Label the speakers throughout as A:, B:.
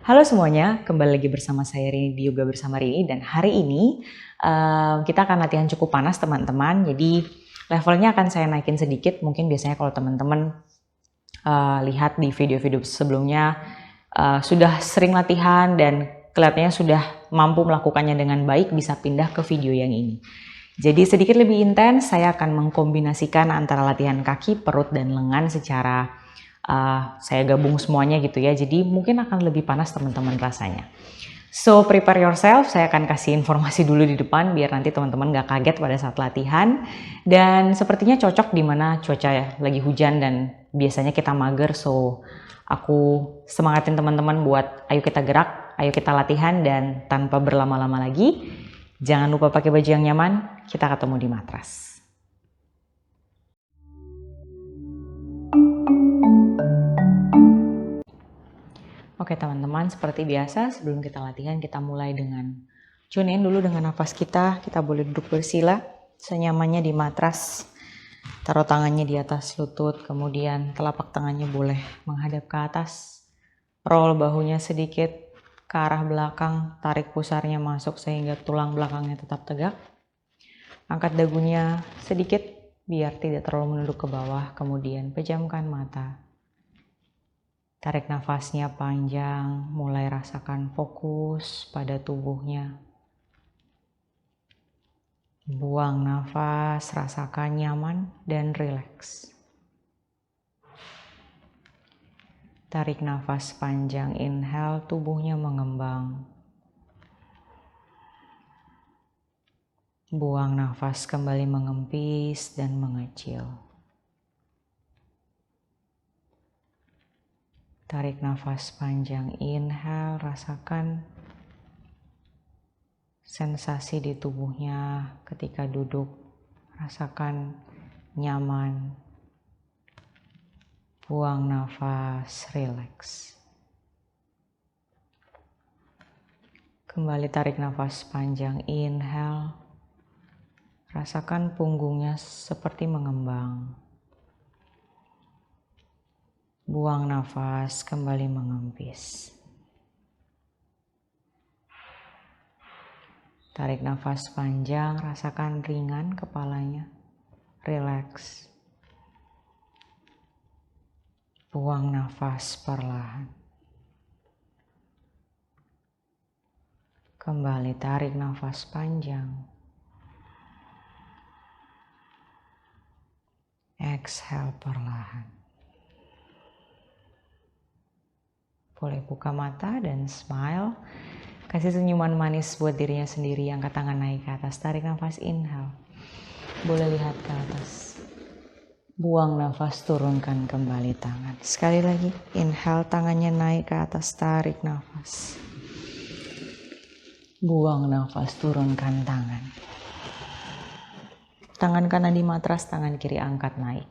A: Halo semuanya, kembali lagi bersama saya Rini di Yoga Bersama Rini, dan hari ini kita akan latihan cukup panas teman-teman. Jadi levelnya akan saya naikin sedikit. Mungkin biasanya kalau teman-teman lihat di video-video sebelumnya sudah sering latihan dan kelihatannya sudah mampu melakukannya dengan baik, bisa pindah ke video yang ini. Jadi sedikit lebih intens, saya akan mengkombinasikan antara latihan kaki, perut, dan lengan secara saya gabung semuanya gitu ya, jadi mungkin akan lebih panas teman-teman rasanya. So prepare yourself, saya akan kasih informasi dulu di depan biar nanti teman-teman gak kaget pada saat latihan. Dan sepertinya cocok dimana cuaca ya, lagi hujan dan biasanya kita mager, so aku semangatin teman-teman buat ayo kita gerak, ayo kita latihan, dan tanpa berlama-lama lagi, jangan lupa pakai baju yang nyaman, kita ketemu di matras. Oke teman-teman, seperti biasa sebelum kita latihan kita mulai dengan tune in dulu dengan nafas kita. Kita boleh duduk bersila senyamannya di matras. Taruh tangannya di atas lutut, kemudian telapak tangannya boleh menghadap ke atas. Roll bahunya sedikit ke arah belakang, tarik pusarnya masuk sehingga tulang belakangnya tetap tegak. Angkat dagunya sedikit biar tidak terlalu menunduk ke bawah, kemudian pejamkan mata. Tarik nafasnya panjang, mulai rasakan fokus pada tubuhnya. Buang nafas, rasakan nyaman dan rileks. Tarik nafas panjang, inhale, tubuhnya mengembang. Buang nafas kembali mengempis dan mengecil. Tarik nafas panjang, inhale, rasakan sensasi di tubuhnya ketika duduk, rasakan nyaman. Buang nafas, rileks. Kembali tarik nafas panjang, inhale, rasakan punggungnya seperti mengembang. Buang nafas, kembali mengempis. Tarik nafas panjang, rasakan ringan kepalanya, rileks. Buang nafas perlahan. Kembali tarik nafas panjang. Exhale perlahan. Boleh buka mata dan smile. Kasih senyuman manis buat dirinya sendiri. Angkat tangan naik ke atas. Tarik nafas, inhale. Boleh lihat ke atas. Buang nafas, turunkan kembali tangan. Sekali lagi, inhale, tangannya naik ke atas. Tarik nafas. Buang nafas, turunkan tangan. Tangan kanan di matras, tangan kiri angkat naik.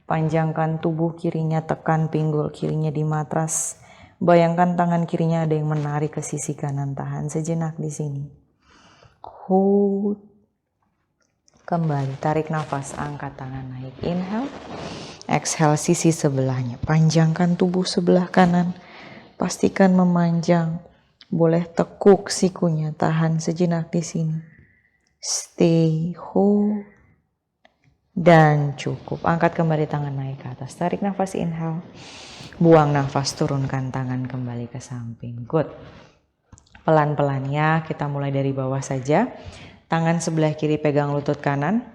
A: Panjangkan tubuh kirinya, tekan pinggul kirinya di matras. Bayangkan tangan kirinya ada yang menarik ke sisi kanan, tahan sejenak di sini. Hold. Kembali, tarik nafas, angkat tangan naik. Inhale. Exhale, sisi sebelahnya. Panjangkan tubuh sebelah kanan. Pastikan memanjang. Boleh tekuk sikunya, tahan sejenak di sini. Stay, hold. Dan cukup. Angkat kembali tangan naik ke atas. Tarik nafas, inhale. Buang nafas, turunkan tangan kembali ke samping. Good. Pelan-pelannya kita mulai dari bawah saja. Tangan sebelah kiri pegang lutut kanan.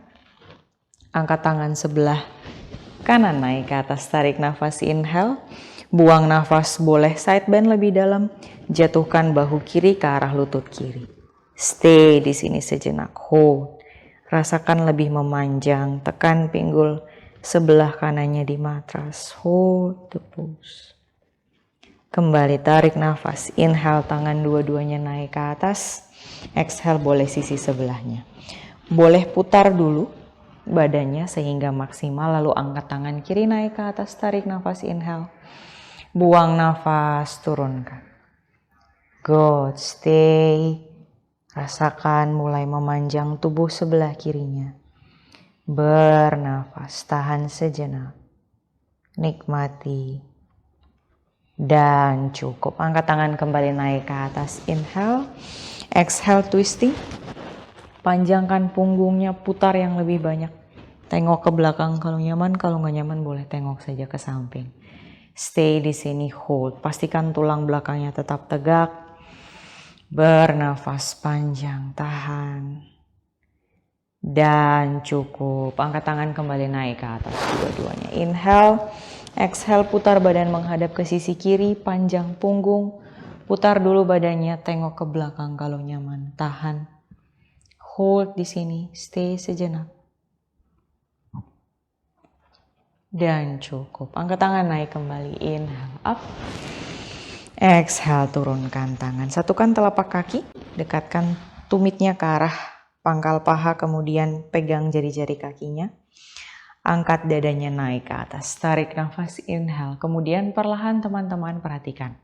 A: Angkat tangan sebelah kanan naik ke atas. Tarik nafas, inhale. Buang nafas, boleh side bend lebih dalam. Jatuhkan bahu kiri ke arah lutut kiri. Stay di sini sejenak. Hold. Rasakan lebih memanjang. Tekan pinggul sebelah kanannya di matras. Hold the pose. Kembali tarik nafas. Inhale, tangan dua-duanya naik ke atas. Exhale, boleh sisi sebelahnya. Boleh putar dulu badannya sehingga maksimal. Lalu angkat tangan kiri naik ke atas. Tarik nafas, inhale. Buang nafas, turunkan. Good, stay. Rasakan mulai memanjang tubuh sebelah kirinya. Bernafas, tahan sejenak. Nikmati. Dan cukup. Angkat tangan kembali naik ke atas. Inhale. Exhale twisting. Panjangkan punggungnya, putar yang lebih banyak. Tengok ke belakang kalau nyaman, kalau nggak nyaman boleh tengok saja ke samping. Stay di sini, hold. Pastikan tulang belakangnya tetap tegak. Bernafas panjang, tahan. Dan cukup. Angkat tangan kembali naik ke atas dua-duanya. Inhale. Exhale, putar badan menghadap ke sisi kiri, panjang punggung. Putar dulu badannya, tengok ke belakang kalau nyaman. Tahan. Hold di sini, stay sejenak. Dan cukup. Angkat tangan naik kembali. Inhale, up. Exhale, turunkan tangan. Satukan telapak kaki, dekatkan tumitnya ke arah pangkal paha, kemudian pegang jari-jari kakinya. Angkat dadanya naik ke atas, tarik nafas, inhale. Kemudian perlahan teman-teman perhatikan.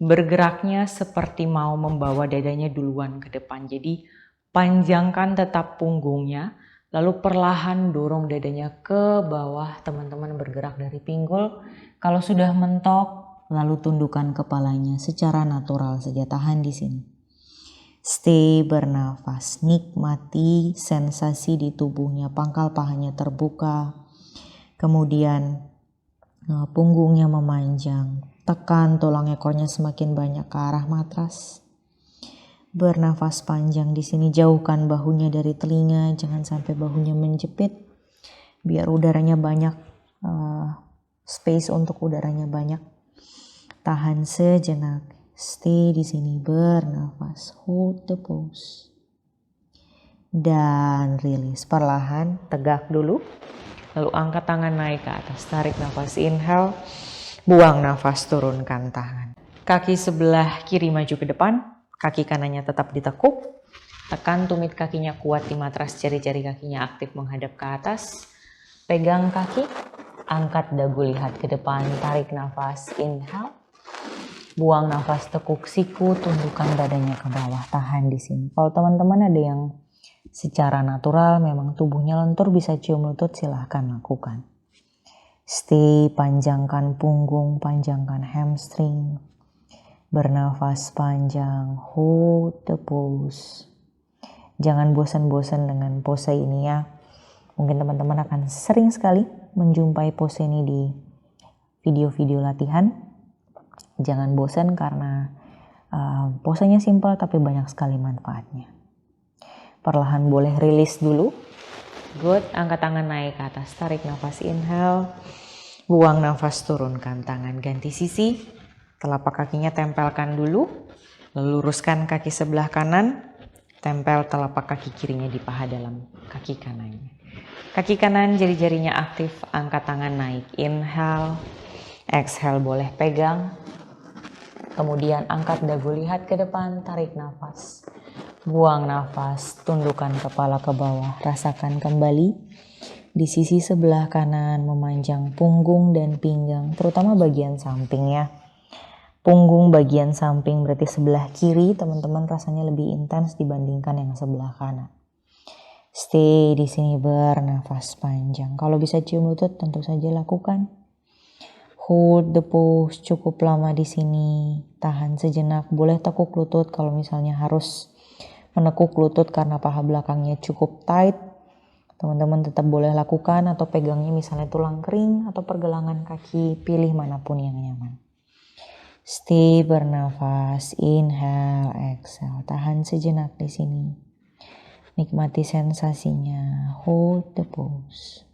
A: Bergeraknya seperti mau membawa dadanya duluan ke depan. Jadi panjangkan tetap punggungnya, lalu perlahan dorong dadanya ke bawah. Teman-teman bergerak dari pinggul. Kalau sudah mentok, lalu tundukkan kepalanya secara natural saja, tahan di sini. Stay bernafas, nikmati sensasi di tubuhnya, pangkal pahanya terbuka, kemudian punggungnya memanjang, tekan tulang ekornya semakin banyak ke arah matras. Bernafas panjang di sini, jauhkan bahunya dari telinga, jangan sampai bahunya menjepit, biar udaranya banyak, space untuk udaranya banyak. Tahan sejenak. Stay di sini, bernafas, hold the pose. Dan release, perlahan, tegak dulu. Lalu angkat tangan naik ke atas, tarik nafas, inhale. Buang nafas, turunkan tangan. Kaki sebelah kiri maju ke depan, kaki kanannya tetap ditekuk. Tekan tumit kakinya kuat di matras, jari-jari kakinya aktif menghadap ke atas. Pegang kaki, angkat dagu lihat ke depan, tarik nafas, inhale. Buang nafas, tekuk siku, tundukkan badannya ke bawah, tahan di sini. Kalau teman-teman ada yang secara natural memang tubuhnya lentur, bisa cium lutut, silahkan lakukan. Stay, panjangkan punggung, panjangkan hamstring. Bernafas panjang, hold the pose. Jangan bosan-bosan dengan pose ini ya. Mungkin teman-teman akan sering sekali menjumpai pose ini di video-video latihan. Jangan bosan karena posenya simpel tapi banyak sekali manfaatnya. Perlahan boleh rilis dulu. Good, angkat tangan naik ke atas, tarik nafas, inhale. Buang nafas, turunkan tangan, ganti sisi. Telapak kakinya tempelkan dulu. Lalu luruskan kaki sebelah kanan. Tempel telapak kaki kirinya di paha dalam kaki kanannya. Kaki kanan jari-jarinya aktif, angkat tangan naik, inhale. Exhale, boleh pegang. Kemudian angkat dagu lihat ke depan, tarik nafas. Buang nafas, tundukkan kepala ke bawah. Rasakan kembali di sisi sebelah kanan memanjang punggung dan pinggang, terutama bagian samping ya. Punggung bagian samping berarti sebelah kiri, teman-teman rasanya lebih intens dibandingkan yang sebelah kanan. Stay di sini, bernafas panjang. Kalau bisa cium lutut tentu saja lakukan. Hold the pose cukup lama di sini. Tahan sejenak. Boleh tekuk lutut kalau misalnya harus menekuk lutut karena paha belakangnya cukup tight. Teman-teman tetap boleh lakukan atau pegangnya misalnya tulang kering atau pergelangan kaki. Pilih manapun yang nyaman. Stay bernafas. Inhale, exhale. Tahan sejenak di sini. Nikmati sensasinya. Hold the pose.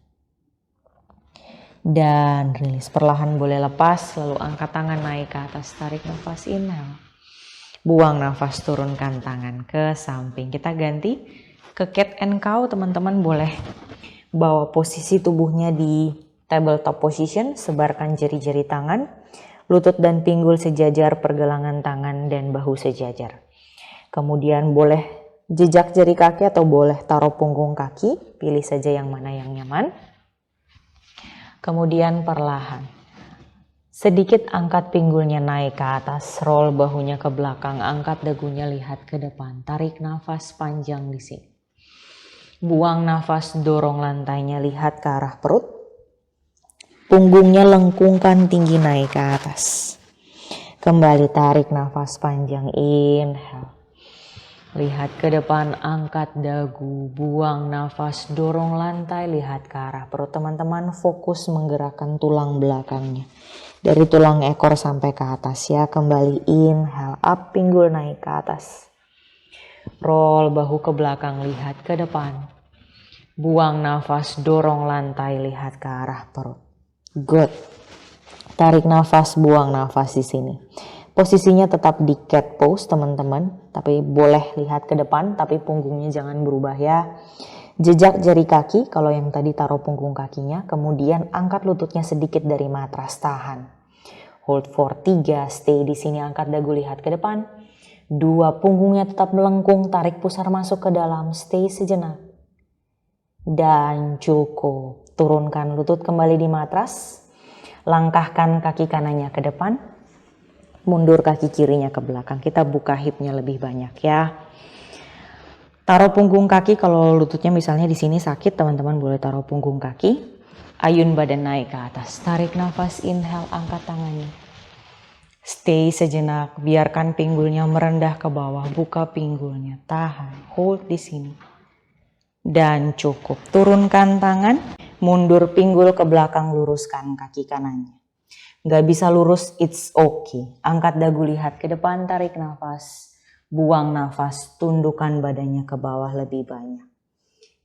A: Dan rilis, perlahan boleh lepas, lalu angkat tangan naik ke atas, tarik nafas, inhale. Buang nafas, turunkan tangan ke samping. Kita ganti ke cat and cow, teman-teman boleh bawa posisi tubuhnya di tabletop position, sebarkan jari-jari tangan, lutut dan pinggul sejajar, pergelangan tangan dan bahu sejajar. Kemudian boleh jejak jari kaki atau boleh taruh punggung kaki, pilih saja yang mana yang nyaman. Kemudian perlahan, sedikit angkat pinggulnya naik ke atas, roll bahunya ke belakang, angkat dagunya lihat ke depan, tarik nafas panjang di sini. Buang nafas, dorong lantainya lihat ke arah perut. Punggungnya lengkungkan tinggi naik ke atas. Kembali tarik nafas panjang, inhale. Lihat ke depan, angkat dagu, buang nafas, dorong lantai, lihat ke arah perut. Teman-teman fokus menggerakkan tulang belakangnya. Dari tulang ekor sampai ke atas ya. Kembali inhale, up, pinggul naik ke atas. Roll bahu ke belakang, lihat ke depan. Buang nafas, dorong lantai, lihat ke arah perut. Good. Tarik nafas, buang nafas di sini. Posisinya tetap di cat pose teman-teman. Tapi boleh lihat ke depan, tapi punggungnya jangan berubah ya. Jejak jari kaki, kalau yang tadi taruh punggung kakinya. Kemudian angkat lututnya sedikit dari matras, tahan. Hold for 3, stay di sini, angkat dagu, lihat ke depan. 2, punggungnya tetap melengkung, tarik pusar masuk ke dalam, stay sejenak. Dan cukup. Turunkan lutut kembali di matras. Langkahkan kaki kanannya ke depan, mundur kaki kirinya ke belakang. Kita buka hipnya lebih banyak ya. Taruh punggung kaki, kalau lututnya misalnya di sini sakit, teman-teman boleh taruh punggung kaki. Ayun badan naik ke atas. Tarik nafas, inhale, angkat tangannya. Stay sejenak, biarkan pinggulnya merendah ke bawah, buka pinggulnya, tahan, hold di sini. Dan cukup. Turunkan tangan. Mundur pinggul ke belakang, luruskan kaki kanannya. Gak bisa lurus, it's okay. Angkat dagu, lihat ke depan, tarik nafas. Buang nafas, tundukkan badannya ke bawah lebih banyak.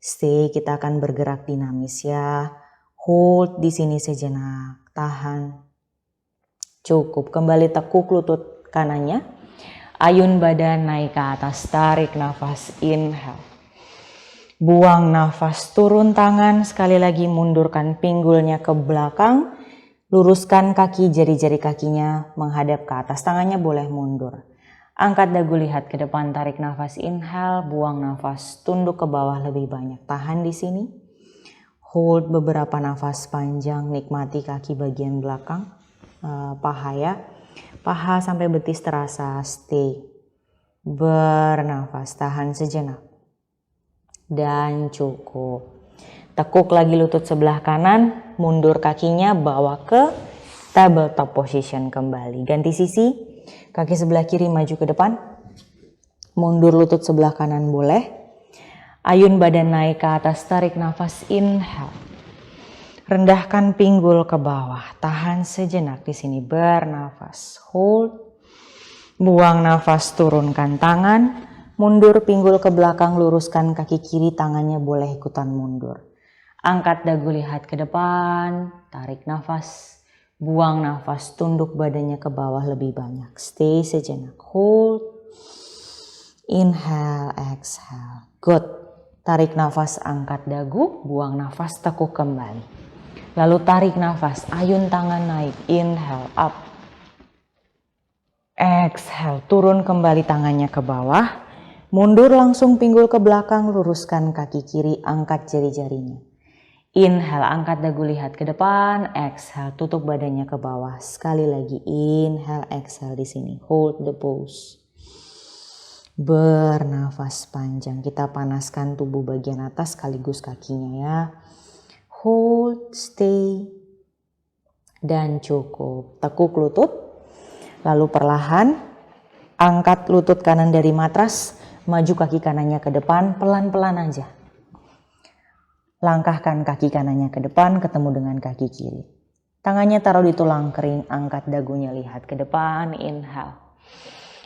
A: Stay, kita akan bergerak dinamis ya. Hold di sini sejenak, tahan. Cukup, kembali tekuk lutut kanannya. Ayun badan naik ke atas, tarik nafas, inhale. Buang nafas, turun tangan, sekali lagi mundurkan pinggulnya ke belakang, luruskan kaki, jari-jari kakinya menghadap ke atas, tangannya boleh mundur. Angkat dagu, lihat ke depan, tarik nafas, inhale, buang nafas, tunduk ke bawah lebih banyak, tahan di sini. Hold beberapa nafas panjang, nikmati kaki bagian belakang, paha ya, paha sampai betis terasa, stay. Bernafas, tahan sejenak. Dan cukup. Tekuk lagi lutut sebelah kanan, mundur kakinya, bawa ke tabletop position kembali. Ganti sisi, kaki sebelah kiri maju ke depan, mundur lutut sebelah kanan boleh. Ayun badan naik ke atas, tarik nafas, inhale. Rendahkan pinggul ke bawah, tahan sejenak di sini, bernafas, hold. Buang nafas, turunkan tangan. Mundur pinggul ke belakang, luruskan kaki kiri, tangannya boleh ikutan mundur. Angkat dagu, lihat ke depan, tarik nafas. Buang nafas, tunduk badannya ke bawah lebih banyak. Stay sejenak, hold. Inhale, exhale. Good. Tarik nafas, angkat dagu, buang nafas, tekuk kembali. Lalu tarik nafas, ayun tangan naik, inhale, up. Exhale, turun kembali tangannya ke bawah. Mundur langsung pinggul ke belakang, luruskan kaki kiri, angkat jari-jarinya. Inhale, angkat dagu, lihat ke depan. Exhale, tutup badannya ke bawah. Sekali lagi, inhale, exhale di sini. Hold the pose. Bernafas panjang. Kita panaskan tubuh bagian atas sekaligus kakinya ya. Hold, stay. Dan cukup. Tekuk lutut. Lalu perlahan, angkat lutut kanan dari matras. Maju kaki kanannya ke depan, pelan-pelan aja. Langkahkan kaki kanannya ke depan, ketemu dengan kaki kiri. Tangannya taruh di tulang kering, angkat dagunya, lihat ke depan, inhale.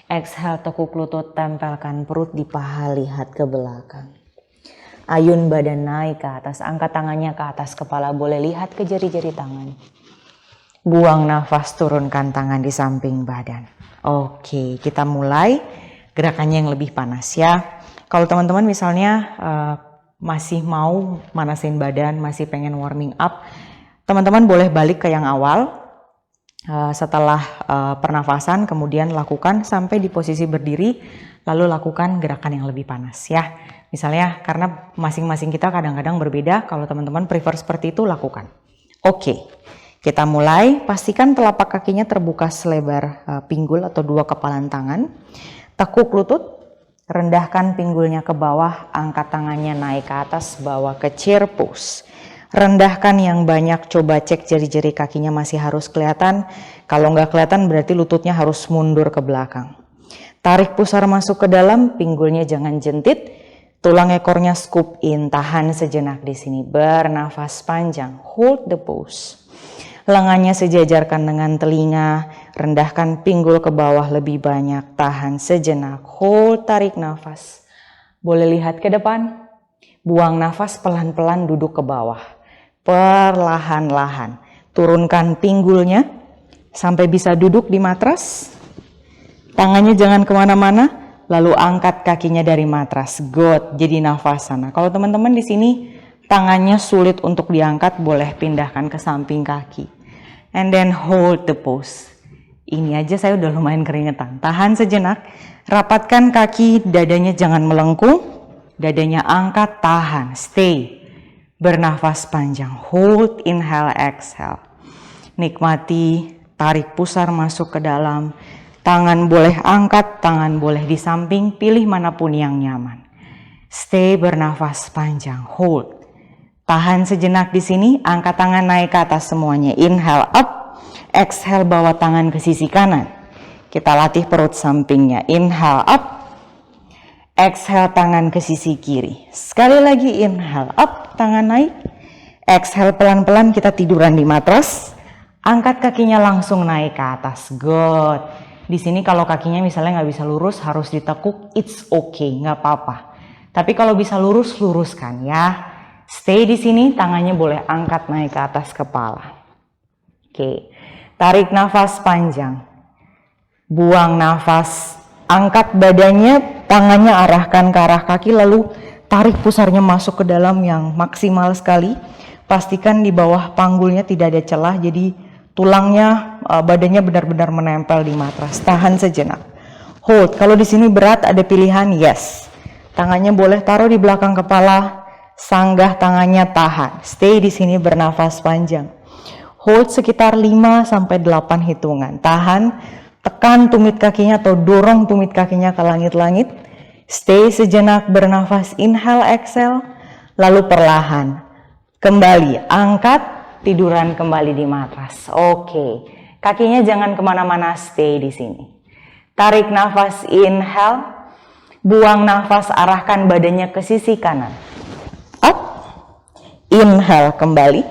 A: Exhale, tekuk lutut, tempelkan perut di paha, lihat ke belakang. Ayun badan naik ke atas, angkat tangannya ke atas kepala, boleh lihat ke jari-jari tangan. Buang nafas, turunkan tangan di samping badan. Oke, kita mulai. Gerakannya yang lebih panas ya. Kalau teman-teman misalnya masih mau manasin badan, masih pengen warming up, teman-teman boleh balik ke yang awal. Setelah pernafasan kemudian lakukan sampai di posisi berdiri, lalu lakukan gerakan yang lebih panas ya. Misalnya karena masing-masing kita kadang-kadang berbeda, kalau teman-teman prefer seperti itu lakukan. Oke, kita mulai. Pastikan telapak kakinya terbuka selebar pinggul atau dua kepalan tangan. Tekuk lutut, rendahkan pinggulnya ke bawah, angkat tangannya naik ke atas, bawa ke chair pose. Rendahkan yang banyak, coba cek jari-jari kakinya masih harus kelihatan. Kalau nggak kelihatan berarti lututnya harus mundur ke belakang. Tarik pusar masuk ke dalam, pinggulnya jangan jentit. Tulang ekornya scoop in, tahan sejenak di sini. Bernafas panjang, hold the pose. Lengannya sejajarkan dengan telinga, rendahkan pinggul ke bawah lebih banyak. Tahan sejenak, hold, tarik nafas. Boleh lihat ke depan. Buang nafas pelan-pelan, duduk ke bawah. Perlahan-lahan turunkan pinggulnya sampai bisa duduk di matras. Tangannya jangan kemana-mana, lalu angkat kakinya dari matras. Good, jadi nafasana. Kalau teman-teman di sini tangannya sulit untuk diangkat, boleh pindahkan ke samping kaki. And then hold the pose. Ini aja saya udah lumayan keringetan. Tahan sejenak, rapatkan kaki, dadanya jangan melengkung, dadanya angkat, tahan, stay. Bernafas panjang, hold, inhale, exhale. Nikmati, tarik pusar masuk ke dalam. Tangan boleh angkat, tangan boleh di samping, pilih manapun yang nyaman. Stay, bernafas panjang, hold. Tahan sejenak di sini, angkat tangan naik ke atas semuanya. Inhale up, exhale bawa tangan ke sisi kanan. Kita latih perut sampingnya. Inhale up, exhale tangan ke sisi kiri. Sekali lagi inhale up, tangan naik. Exhale pelan-pelan, kita tiduran di matras. Angkat kakinya langsung naik ke atas. Good. Di sini kalau kakinya misalnya nggak bisa lurus, harus ditekuk. It's okay, nggak apa-apa. Tapi kalau bisa lurus, luruskan ya. Stay di sini, tangannya boleh angkat naik ke atas kepala. Oke. Tarik nafas panjang. Buang nafas. Angkat badannya, tangannya arahkan ke arah kaki, lalu tarik pusarnya masuk ke dalam yang maksimal sekali. Pastikan di bawah panggulnya tidak ada celah, jadi tulangnya, badannya benar-benar menempel di matras. Tahan sejenak. Hold. Kalau di sini berat, ada pilihan yes. Tangannya boleh taruh di belakang kepala, sanggah tangannya, tahan. Stay di sini, bernafas panjang. Hold sekitar 5-8 hitungan. Tahan. Tekan tumit kakinya atau dorong tumit kakinya ke langit-langit. Stay sejenak, bernafas, inhale, exhale. Lalu perlahan. Kembali, angkat, tiduran kembali di matras. Oke, kakinya jangan kemana-mana, stay di sini. Tarik nafas, inhale. Buang nafas, arahkan badannya ke sisi kanan. Up. Inhale, kembali.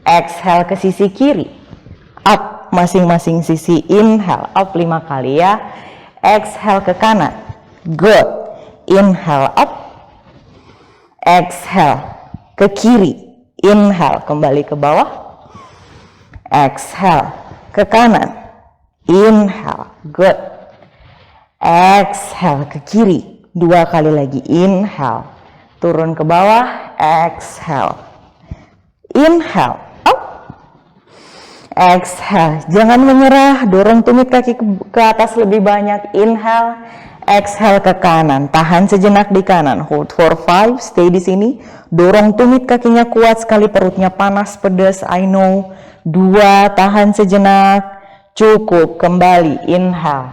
A: Exhale ke sisi kiri. Up. Masing-masing sisi, inhale up 5 kali ya. Exhale ke kanan. Good. Inhale up. Exhale ke kiri. Inhale kembali ke bawah. Exhale ke kanan. Inhale. Good. Exhale ke kiri. 2 kali lagi. Inhale. Turun ke bawah. Exhale. Inhale. Exhale, jangan menyerah, dorong tumit kaki ke atas lebih banyak. Inhale, exhale ke kanan, tahan sejenak di kanan. Hold for 5, stay di sini. Dorong tumit kakinya kuat sekali, perutnya panas, pedas, I know. 2, tahan sejenak. Cukup, kembali, inhale.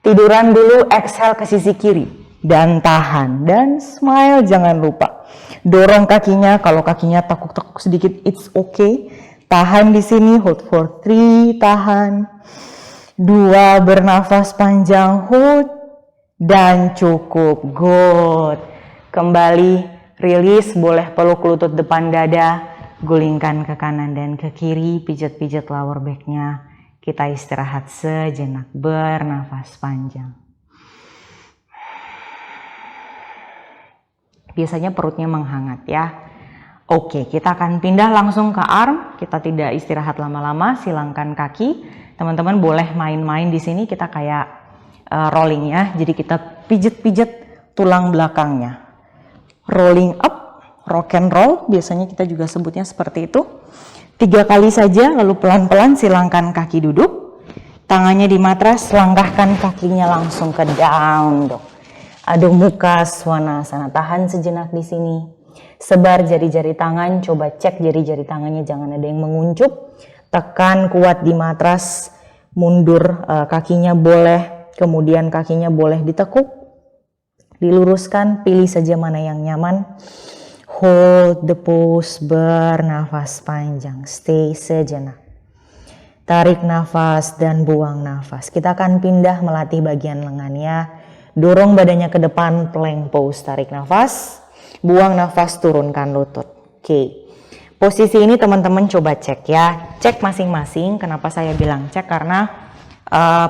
A: Tiduran dulu, exhale ke sisi kiri. Dan tahan, dan smile, jangan lupa. Dorong kakinya, kalau kakinya tekuk-tekuk sedikit, it's okay. Tahan di sini, hold for 3, tahan. 2, bernafas panjang, hold. Dan cukup, good. Kembali, rilis, boleh peluk lutut depan dada. Gulingkan ke kanan dan ke kiri, pijat-pijat lower back-nya. Kita istirahat sejenak, bernafas panjang. Biasanya perutnya menghangat ya. Oke, kita akan pindah langsung ke arm. Kita tidak istirahat lama-lama, silangkan kaki. Teman-teman boleh main-main di sini, kita kayak rolling ya. Jadi kita pijet-pijet tulang belakangnya. Rolling up, rock and roll, biasanya kita juga sebutnya seperti itu. 3 kali saja, lalu pelan-pelan silangkan kaki duduk. Tangannya di matras, langkahkan kakinya langsung ke down dong. Aduk muka, swanasana, tahan sejenak di sini. Sebar jari-jari tangan, coba cek jari-jari tangannya jangan ada yang menguncup. Tekan kuat di matras, mundur kakinya boleh, kemudian kakinya boleh ditekuk, diluruskan, pilih saja mana yang nyaman.
B: Hold the pose, bernafas panjang, stay sejenak. Tarik nafas dan buang nafas. Kita akan pindah melatih bagian lengannya. Dorong badannya ke depan, plank pose, tarik nafas. Buang nafas, turunkan lutut. Oke. Posisi ini teman-teman coba cek ya. Cek masing-masing. Kenapa saya bilang cek? Karena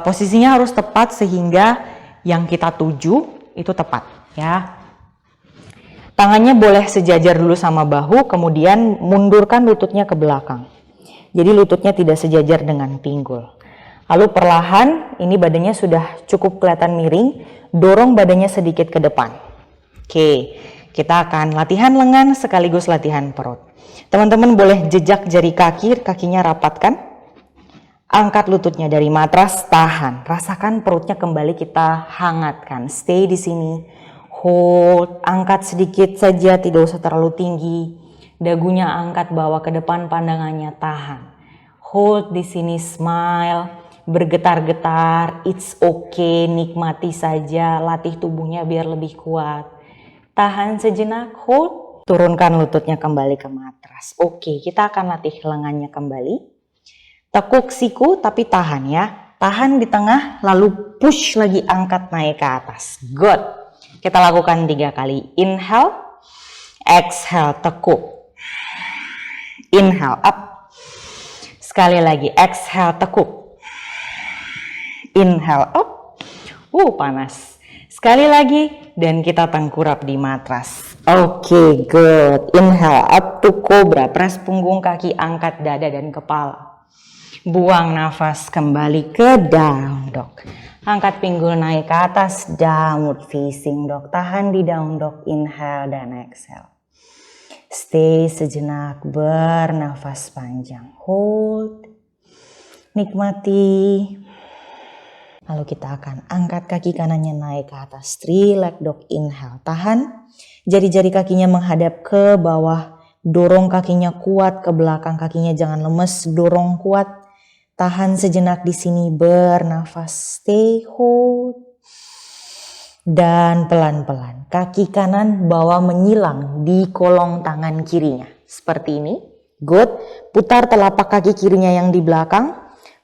B: posisinya harus tepat sehingga yang kita tuju itu tepat ya. Tangannya boleh sejajar dulu sama bahu, kemudian mundurkan lututnya ke belakang. Jadi lututnya tidak sejajar dengan pinggul. Lalu perlahan, ini badannya sudah cukup kelihatan miring, dorong badannya sedikit ke depan. Oke, kita akan latihan lengan sekaligus latihan perut. Teman-teman boleh jejak jari kaki, kakinya rapatkan. Angkat lututnya dari matras, tahan. Rasakan perutnya kembali kita hangatkan. Stay di sini. Hold, angkat sedikit saja, tidak usah terlalu tinggi. Dagunya angkat, bawa ke depan, pandangannya tahan. Hold di sini, smile, bergetar-getar, it's okay, nikmati saja, latih tubuhnya biar lebih kuat. Tahan sejenak, hold, turunkan lututnya kembali ke matras. Oke, kita akan latih lengannya kembali. Tekuk siku tapi tahan ya. Tahan di tengah, lalu push lagi, angkat naik ke atas. Good. Kita lakukan 3 kali. Inhale, exhale, tekuk. Inhale, up. Sekali lagi, exhale, tekuk. Inhale, up. Panas. Sekali lagi, dan kita tengkurap di matras. Oke, good. Inhale, up to cobra. Press punggung kaki, angkat dada dan kepala. Buang nafas, kembali ke down dog. Angkat pinggul naik ke atas, downward facing dog. Tahan di down dog, inhale dan exhale. Stay sejenak, bernafas panjang. Hold. Nikmati. Lalu kita akan angkat kaki kanannya naik ke atas. 3 leg dog, inhale. Tahan. Jari-jari kakinya menghadap ke bawah. Dorong kakinya kuat ke belakang. Kakinya jangan lemes. Dorong kuat. Tahan sejenak di sini. Bernafas. Stay, hold. Dan pelan-pelan kaki kanan bawa menyilang di kolong tangan kirinya. Seperti ini. Good. Putar telapak kaki kirinya yang di belakang.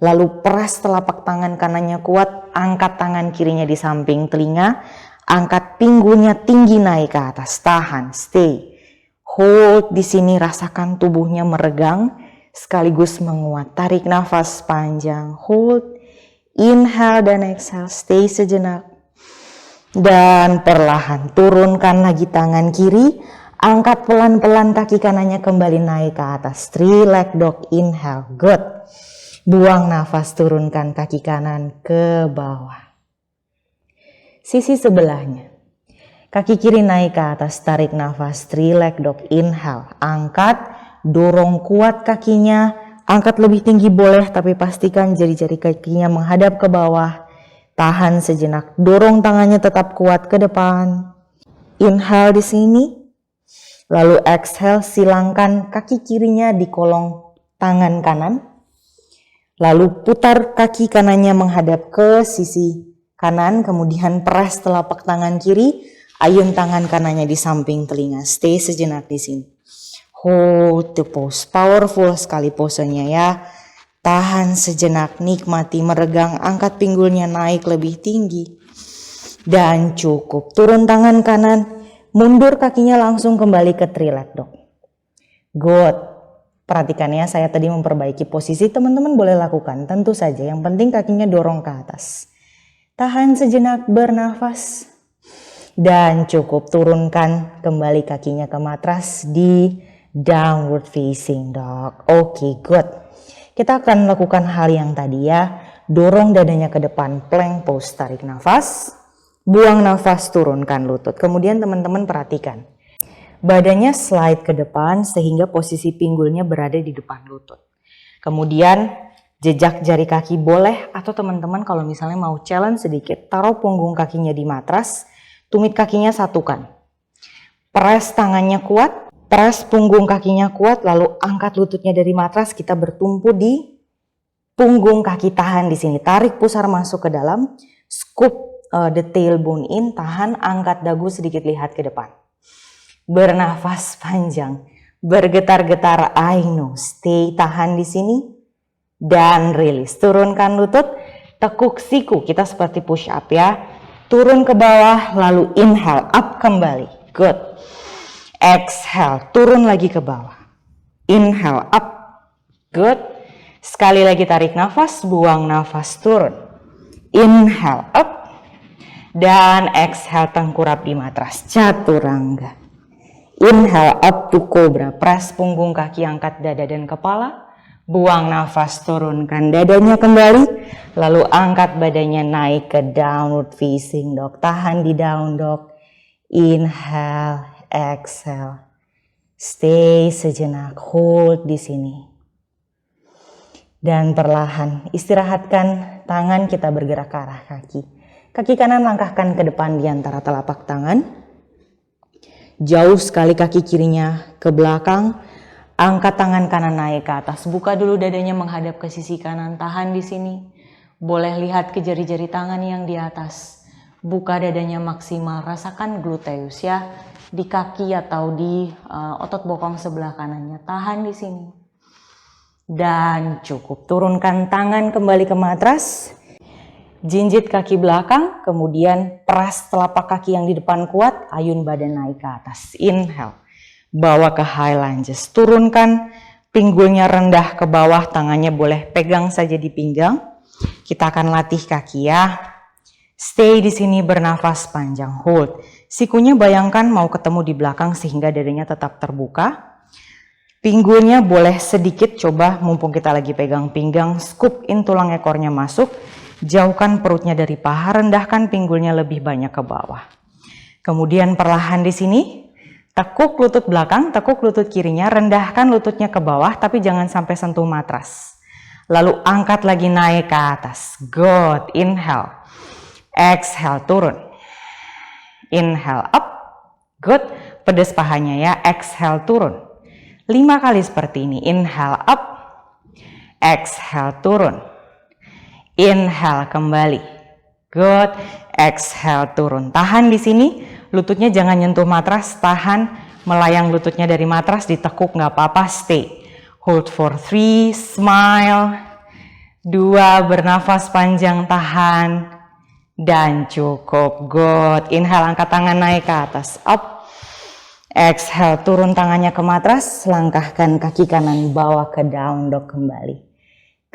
B: Lalu press telapak tangan kanannya kuat. Angkat tangan kirinya di samping telinga. Angkat pinggulnya tinggi naik ke atas. Tahan. Stay. Hold di sini. Rasakan tubuhnya meregang sekaligus menguat. Tarik nafas panjang. Hold. Inhale dan exhale. Stay sejenak. Dan perlahan turunkan lagi tangan kiri, angkat pelan-pelan kaki kanannya kembali naik ke atas. 3 leg dog, inhale, good. Buang nafas, turunkan kaki kanan ke bawah. Sisi sebelahnya. Kaki kiri naik ke atas, tarik nafas. 3 leg dog, inhale, angkat, dorong kuat kakinya, angkat lebih tinggi boleh tapi pastikan jari-jari kakinya menghadap ke bawah. Tahan sejenak, dorong tangannya tetap kuat ke depan. Inhale di sini. Lalu exhale, silangkan kaki kirinya di kolong tangan kanan. Lalu putar kaki kanannya menghadap ke sisi kanan, kemudian press telapak tangan kiri, ayun tangan kanannya di samping telinga. Stay sejenak di sini. Hold the pose, powerful sekali posenya ya. Tahan sejenak, nikmati, meregang, angkat pinggulnya naik lebih tinggi. Dan cukup, turun tangan kanan, mundur kakinya langsung kembali ke 3 leg dog. Good. Perhatikan ya, saya tadi memperbaiki posisi, teman-teman boleh lakukan, tentu saja. Yang penting kakinya dorong ke atas. Tahan sejenak, bernafas. Dan cukup, turunkan kembali kakinya ke matras di downward facing dog. Oke, good. Kita akan lakukan hal yang tadi ya. Dorong dadanya ke depan, plank pose, tarik nafas. Buang nafas, turunkan lutut. Kemudian teman-teman perhatikan. Badannya slide ke depan sehingga posisi pinggulnya berada di depan lutut. Kemudian jejak jari kaki boleh, atau teman-teman kalau misalnya mau challenge sedikit, taruh punggung kakinya di matras, tumit kakinya satukan. Press tangannya kuat. Press punggung kakinya kuat, lalu angkat lututnya dari matras, kita bertumpu di punggung kaki, tahan di sini. Tarik pusar masuk ke dalam, scoop the tailbone in, tahan, angkat dagu sedikit lihat ke depan. Bernafas panjang. Bergetar-getar, I know. Stay, tahan di sini. Dan rilis. Turunkan lutut. Tekuk siku. Kita seperti push up ya. Turun ke bawah, lalu inhale. Up kembali. Good. Exhale. Turun lagi ke bawah. Inhale. Up. Good. Sekali lagi tarik nafas. Buang nafas. Turun. Inhale. Up. Dan exhale, tengkurap di matras. Chaturanga. Inhale up to cobra. Press punggung kaki, angkat dada dan kepala. Buang nafas, turunkan dadanya kembali. Lalu angkat badannya naik ke downward facing dog. Tahan di down dog. Inhale, exhale. Stay sejenak, hold di sini. Dan perlahan istirahatkan tangan, kita bergerak ke arah kaki. Kaki kanan langkahkan ke depan di antara telapak tangan. Jauh sekali kaki kirinya ke belakang. Angkat tangan kanan naik ke atas. Buka dulu dadanya menghadap ke sisi kanan. Tahan di sini. Boleh lihat ke jari-jari tangan yang di atas. Buka dadanya maksimal. Rasakan gluteus ya. Di kaki atau di otot bokong sebelah kanannya. Tahan di sini. Dan cukup. Turunkan tangan kembali ke matras. Jinjit kaki belakang, kemudian press telapak kaki yang di depan kuat, ayun badan naik ke atas. Inhale, bawa ke high lunges. Turunkan pinggulnya rendah ke bawah, tangannya boleh pegang saja di pinggang. Kita akan latih kaki ya. Stay di sini, bernafas panjang, hold. Sikunya bayangkan mau ketemu di belakang sehingga dadanya tetap terbuka. Pinggulnya boleh sedikit, coba mumpung kita lagi pegang pinggang, scoop in tulang ekornya masuk. Jauhkan perutnya dari paha, rendahkan pinggulnya lebih banyak ke bawah. Kemudian perlahan di sini, tekuk lutut belakang, tekuk lutut kirinya, rendahkan lututnya ke bawah tapi jangan sampai sentuh matras. Lalu angkat lagi naik ke atas. Good, inhale. Exhale, turun. Inhale, up. Good, pedes pahanya ya. Exhale, turun. 5 kali seperti ini. Inhale, up. Exhale, turun. Inhale, kembali. Good. Exhale, turun. Tahan di sini. Lututnya jangan nyentuh matras. Tahan. Melayang lututnya dari matras. Ditekuk nggak apa-apa. Stay. Hold for 3. Smile. 2. Bernafas panjang. Tahan. Dan cukup. Good. Inhale, angkat tangan naik ke atas. Up. Exhale, turun tangannya ke matras. Langkahkan kaki kanan. Bawa ke down dog kembali.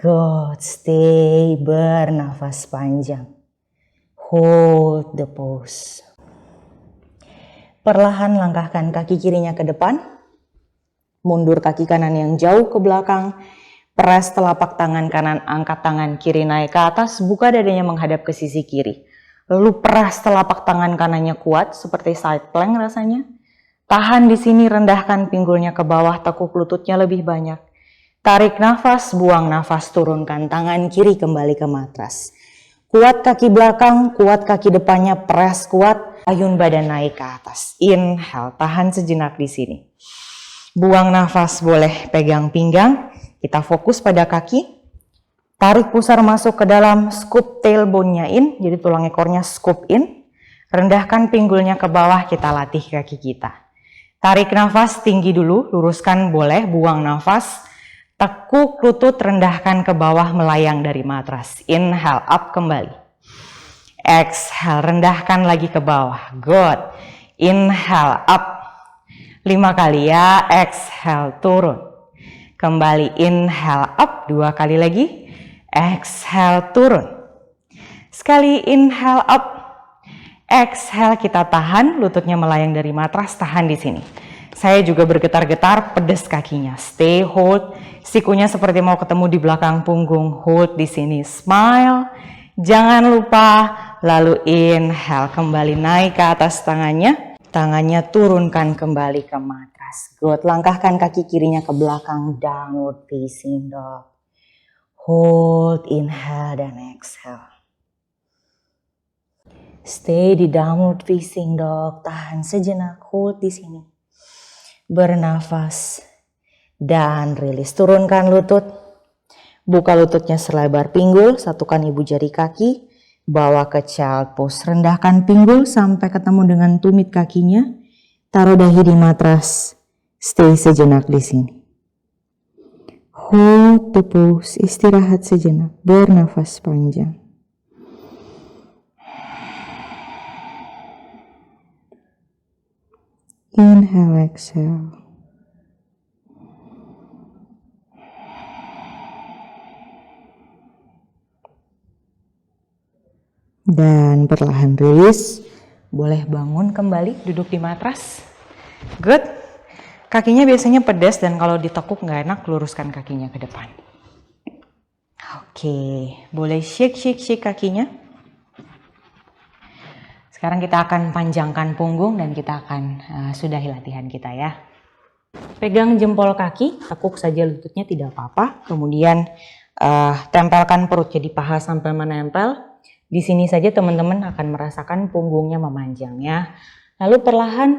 B: Good, stay, bernafas panjang. Hold the pose. Perlahan langkahkan kaki kirinya ke depan. Mundur kaki kanan yang jauh ke belakang. Press telapak tangan kanan, angkat tangan kiri naik ke atas. Buka dadanya menghadap ke sisi kiri. Lalu press telapak tangan kanannya kuat seperti side plank rasanya. Tahan di sini, rendahkan pinggulnya ke bawah, tekuk lututnya lebih banyak. Tarik nafas, buang nafas, turunkan tangan kiri kembali ke matras. Kuat kaki belakang, kuat kaki depannya, press kuat, ayun badan naik ke atas. Inhale, tahan sejenak di sini. Buang nafas, boleh pegang pinggang. Kita fokus pada kaki. Tarik pusar masuk ke dalam, scoop tailbone-nya in, jadi tulang ekornya scoop in. Rendahkan pinggulnya ke bawah, kita latih kaki kita. Tarik nafas tinggi dulu, luruskan boleh, buang nafas. Tekuk lutut, rendahkan ke bawah, melayang dari matras. Inhale, up kembali. Exhale, rendahkan lagi ke bawah. Good. Inhale, up. 5 kali ya. Exhale, turun. Kembali, inhale, up. 2 kali lagi. Exhale, turun. Sekali, inhale, up. Exhale, kita tahan. Lututnya melayang dari matras, tahan di sini. Saya juga bergetar-getar, pedes kakinya. Stay, hold. Sikunya seperti mau ketemu di belakang punggung. Hold di sini. Smile. Jangan lupa. Lalu inhale. Kembali naik ke atas tangannya. Tangannya turunkan kembali ke matras. Good. Langkahkan kaki kirinya ke belakang. Downward facing dog. Hold. Inhale dan exhale. Stay di downward facing dog. Tahan sejenak. Hold di sini. Bernafas dan rilis. Turunkan lutut. Buka lututnya selebar pinggul. Satukan ibu jari kaki. Bawa ke child pose. Rendahkan pinggul sampai ketemu dengan tumit kakinya. Taruh dahi di matras. Stay sejenak di sini. Hold the pose. Istirahat sejenak. Bernafas panjang. Inhale, exhale. Dan perlahan rilis. Boleh bangun kembali, duduk di matras. Good. Kakinya biasanya pedas dan kalau ditekuk nggak enak, luruskan kakinya ke depan. Oke, boleh shake kakinya. Sekarang kita akan panjangkan punggung dan kita akan sudahi latihan kita ya. Pegang jempol kaki, tekuk saja lututnya tidak apa-apa. Kemudian tempelkan perut jadi paha sampai menempel. Di sini saja teman-teman akan merasakan punggungnya memanjang ya. Lalu perlahan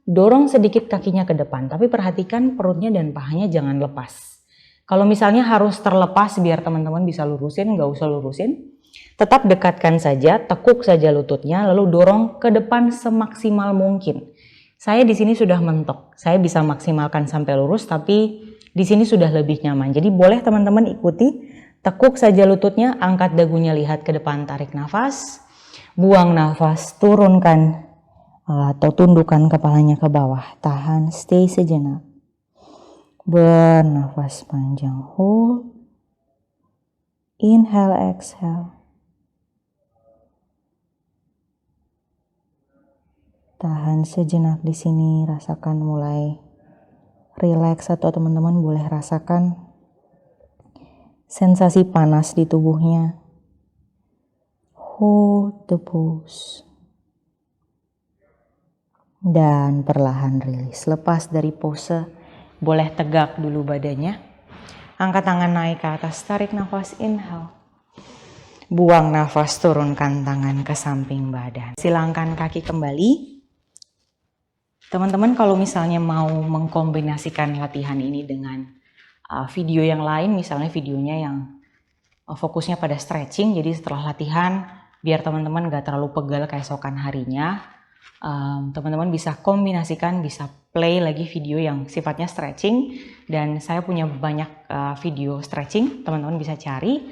B: dorong sedikit kakinya ke depan, tapi perhatikan perutnya dan pahanya jangan lepas. Kalau misalnya harus terlepas biar teman-teman bisa lurusin, nggak usah lurusin. Tetap dekatkan saja, tekuk saja lututnya, lalu dorong ke depan semaksimal mungkin. Saya di sini sudah mentok, saya bisa maksimalkan sampai lurus, tapi di sini sudah lebih nyaman. Jadi boleh teman-teman ikuti, tekuk saja lututnya, angkat dagunya, lihat ke depan, tarik nafas, buang nafas, turunkan atau tundukkan kepalanya ke bawah, tahan, stay sejenak. Bernafas panjang, hold, inhale, exhale. Tahan sejenak di sini, rasakan mulai rileks atau teman-teman boleh rasakan sensasi panas di tubuhnya. Hold the pose. Dan perlahan rilis. Lepas dari pose, boleh tegak dulu badannya. Angkat tangan naik ke atas, tarik nafas, inhale. Buang nafas, turunkan tangan ke samping badan. Silangkan kaki kembali. Teman-teman kalau misalnya mau mengkombinasikan latihan ini dengan video yang lain, misalnya videonya yang fokusnya pada stretching, jadi setelah latihan biar teman-teman gak terlalu pegal keesokan harinya, teman-teman bisa kombinasikan, bisa play lagi video yang sifatnya stretching, dan saya punya banyak video stretching, teman-teman bisa cari.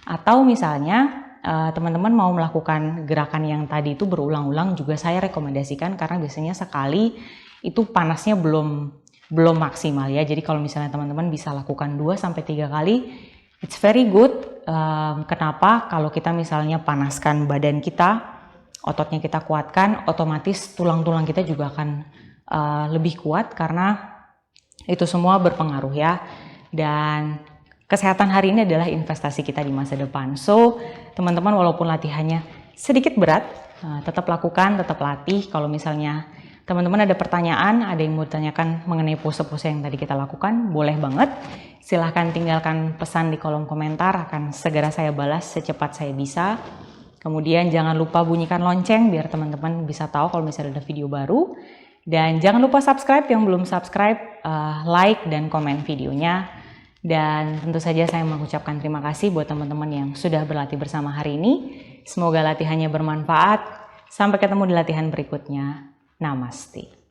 B: Atau misalnya teman-teman mau melakukan gerakan yang tadi itu berulang-ulang, juga saya rekomendasikan karena biasanya sekali itu panasnya belum maksimal ya. Jadi kalau misalnya teman-teman bisa lakukan 2-3 kali, it's very good. Kenapa? Kalau kita misalnya panaskan badan kita, ototnya kita kuatkan, otomatis tulang-tulang kita juga akan lebih kuat karena itu semua berpengaruh ya. Dan kesehatan hari ini adalah investasi kita di masa depan. So, teman-teman walaupun latihannya sedikit berat, tetap lakukan, tetap latih. Kalau misalnya teman-teman ada pertanyaan, ada yang mau ditanyakan mengenai pose-pose yang tadi kita lakukan, boleh banget. Silahkan tinggalkan pesan di kolom komentar, akan segera saya balas secepat saya bisa. Kemudian jangan lupa bunyikan lonceng biar teman-teman bisa tahu kalau misalnya ada video baru. Dan jangan lupa subscribe yang belum subscribe, like dan komen videonya. Dan tentu saja saya mengucapkan terima kasih buat teman-teman yang sudah berlatih bersama hari ini. Semoga latihannya bermanfaat. Sampai ketemu di latihan berikutnya. Namaste.